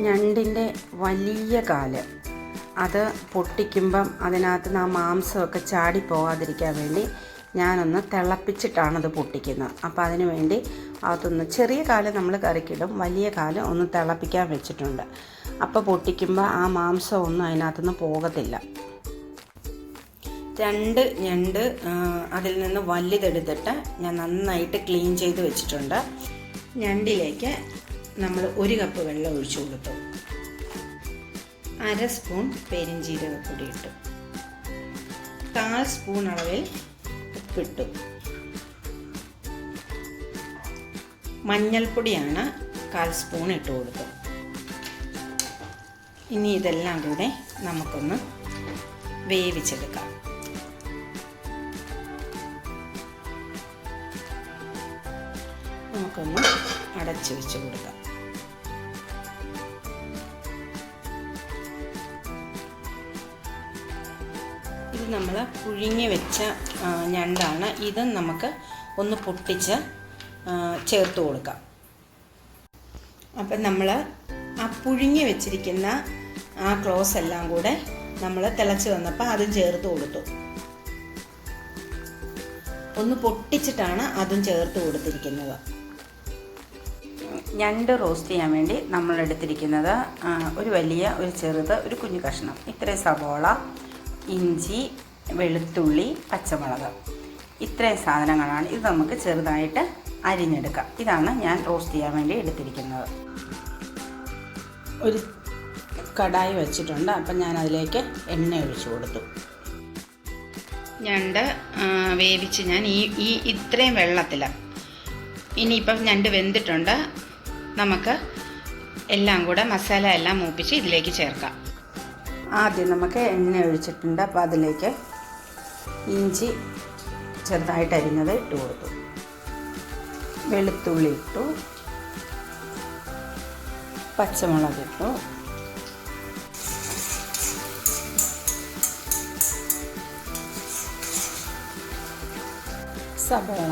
ഞണ്ടിൻ്റെ വലിയ കാല് അത് പൊട്ടിക്കുമ്പം അതിനകത്ത് നിന്ന് ആ മാംസമൊക്കെ ചാടിപ്പോകാതിരിക്കാൻ വേണ്ടി ഞാനൊന്ന് തിളപ്പിച്ചിട്ടാണത് പൊട്ടിക്കുന്നത്. അപ്പോൾ അതിന് വേണ്ടി അകത്തൊന്ന് ചെറിയ കാല് നമ്മൾ കറിക്കിടും, വലിയ കാല് ഒന്ന് തിളപ്പിക്കാൻ വെച്ചിട്ടുണ്ട്. അപ്പോൾ പൊട്ടിക്കുമ്പോൾ ആ മാംസമൊന്നും അതിനകത്തുനിന്ന് പോകത്തില്ല. 2 ഞണ്ട് അതിൽ നിന്ന് വലുതെടുത്തിട്ട് ഞാൻ നന്നായിട്ട് ക്ലീൻ ചെയ്ത് വെച്ചിട്ടുണ്ട്. ഞണ്ടിലേക്ക് നമ്മൾ 1 കപ്പ് വെള്ളം ഒഴിച്ചു കൊടുത്തു. 1/2 സ്പൂൺ പെരിഞ്ജീരകപ്പൊടി ഇട്ടു. 1/4 സ്പൂൺ അളവിൽ ഉപ്പിട്ടു. മഞ്ഞൾപ്പൊടിയാണ് 1/4 സ്പൂൺ ഇട്ട് കൊടുത്തു. ഇനി ഇതെല്ലാം കൂടെ നമുക്കൊന്ന് വേവിച്ചെടുക്കാം. നമുക്കൊന്ന് അടച്ചു വെച്ച് കൊടുക്കാം. ഇത് നമ്മൾ പുഴുങ്ങി വെച്ച ഞണ്ടാണ്. ഇത് നമുക്ക് ഒന്ന് പൊട്ടിച്ച് ചേർത്ത് കൊടുക്കാം. അപ്പം നമ്മൾ ആ പുഴുങ്ങി വെച്ചിരിക്കുന്ന ആ ക്ലോസ് എല്ലാം കൂടെ നമ്മൾ തിളച്ച് വന്നപ്പോൾ അതും ചേർത്ത് കൊടുത്തു. ഒന്ന് പൊട്ടിച്ചിട്ടാണ് അതും ചേർത്ത് കൊടുത്തിരിക്കുന്നത്. ഞണ്ട് റോസ്റ്റ് ചെയ്യാൻ വേണ്ടി നമ്മൾ എടുത്തിരിക്കുന്നത് ഒരു വലിയ, ഒരു ചെറുത്, ഒരു കുഞ്ഞു കഷ്ണം, ഇത്രയും സവോള, ഇഞ്ചി, വെളുത്തുള്ളി, പച്ചമുളക്, ഇത്രയും സാധനങ്ങളാണ്. ഇത് നമുക്ക് ചെറുതായിട്ട് അരിഞ്ഞെടുക്കാം. ഇതാണ് ഞാൻ റോസ്റ്റ് ചെയ്യാൻ വേണ്ടി എടുത്തിരിക്കുന്നത്. ഒരു കടായി വെച്ചിട്ടുണ്ട്. അപ്പം ഞാൻ അതിലേക്ക് എണ്ണ ഒഴിച്ചു കൊടുത്തു. ഞണ്ട് വേവിച്ച് ഞാൻ ഈ ഇത്രയും വെള്ളത്തിൽ, ഇനിയിപ്പം ഞണ്ട് വെന്തിട്ടുണ്ട്. നമുക്ക് എല്ലാം കൂടെ മസാല എല്ലാം മൂപ്പിച്ച് ഇതിലേക്ക് ചേർക്കാം. ആദ്യം നമുക്ക് എണ്ണ ഒഴിച്ചിട്ടുണ്ട്. അപ്പോൾ അതിലേക്ക് ഇഞ്ചി ചെറുതായിട്ട് അരിഞ്ഞത് ഇട്ട് കൊടുത്തു. വെളുത്തുള്ളി ഇട്ടു. പച്ചമുളക് ഇട്ടു. സവോള.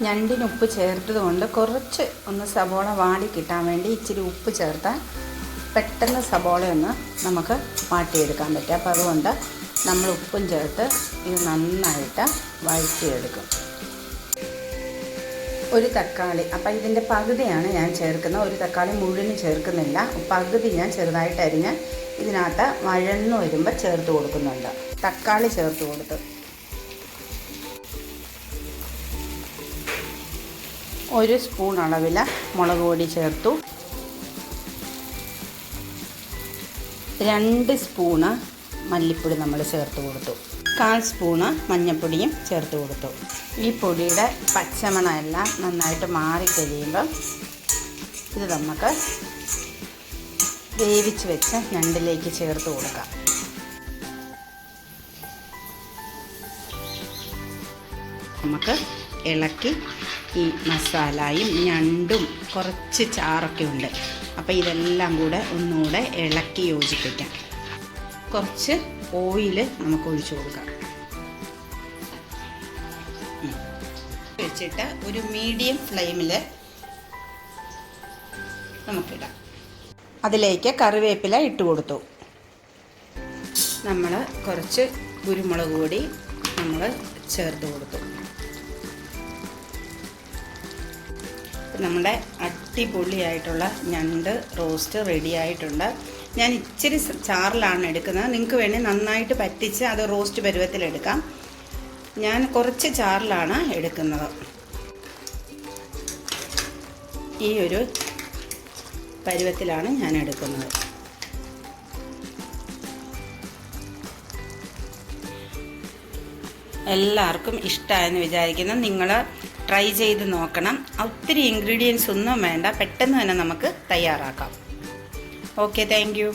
ഞണ്ടിന് ഉപ്പ് ചേർത്തത് കൊണ്ട് കുറച്ച് ഒന്ന് സവോള വാടി കിട്ടാൻ വേണ്ടി ഇച്ചിരി ഉപ്പ് ചേർത്താൽ പെട്ടെന്ന് സവോളയൊന്ന് നമുക്ക് വാട്ടിയെടുക്കാൻ പറ്റും. അപ്പോൾ അതുകൊണ്ട് നമ്മൾ ഉപ്പും ചേർത്ത് ഇത് നന്നായിട്ട് വഴറ്റിയെടുക്കും. ഒരു തക്കാളി, അപ്പോൾ ഇതിൻ്റെ പകുതിയാണ് ഞാൻ ചേർക്കുന്നത്. ഒരു തക്കാളി മുഴുവനും ചേർക്കുന്നില്ല, പകുതി ഞാൻ ചെറുതായിട്ട് അരിഞ്ഞ് ഇതിനകത്ത് വഴന്നു വരുമ്പോൾ ചേർത്ത് കൊടുക്കുന്നുണ്ട്. തക്കാളി ചേർത്ത് കൊടുത്ത് 1 സ്പൂൺ അളവിൽ മുളക് പൊടി ചേർത്തു. 2 സ്പൂണ് മല്ലിപ്പൊടി നമ്മൾ ചേർത്ത് കൊടുത്തു. 1/4 സ്പൂണ് മഞ്ഞൾപ്പൊടിയും ചേർത്ത് കൊടുത്തു. ഈ പൊടിയുടെ പച്ചമണം എല്ലാം നന്നായിട്ട് മാറിക്കഴിയുമ്പം ഇത് നമുക്ക് വേവിച്ച് വെച്ച ഞണ്ടിലേക്ക് ചേർത്ത് കൊടുക്കാം. നമുക്ക് ഇളക്കി ഈ മസാലയും ഞണ്ടും കുറച്ച് ചാറൊക്കെ ഉണ്ട്, അപ്പോൾ ഇതെല്ലാം കൂടെ ഒന്നുകൂടെ ഇളക്കി യോജിപ്പിക്കാം. കുറച്ച് ഓയിൽ നമുക്ക് ഒഴിച്ചു കൊടുക്കാം. വെച്ചിട്ട് ഒരു മീഡിയം ഫ്ലെയിമിൽ നമുക്കിടാം. അതിലേക്ക് കറിവേപ്പില ഇട്ട് കൊടുത്തു. നമ്മൾ കുറച്ച് കുരുമുളക് പൊടി നമ്മൾ ചേർത്ത് കൊടുത്തു. നമ്മുടെ അടിപൊളിയായിട്ടുള്ള ഞണ്ട് റോസ്റ്റ് റെഡി ആയിട്ടുണ്ട്. ഞാൻ ഇച്ചിരി ചാറിലാണ് എടുക്കുന്നത്. നിങ്ങൾക്ക് വേണേൽ നന്നായിട്ട് പറ്റിച്ച് അത് റോസ്റ്റ് പരുവത്തിലെടുക്കാം. ഞാൻ കുറച്ച് ചാറിലാണ് എടുക്കുന്നത്. ഈ ഒരു പരുവത്തിലാണ് ഞാൻ എടുക്കുന്നത്. എല്ലാവർക്കും ഇഷ്ടമായെന്ന് വിചാരിക്കുന്നു. നിങ്ങൾ ട്രൈ ചെയ്ത് നോക്കണം. ഒത്തിരി ഇൻഗ്രീഡിയൻസ് ഒന്നും വേണ്ട, പെട്ടെന്ന് തന്നെ നമുക്ക് തയ്യാറാക്കാം. Okay, thank you.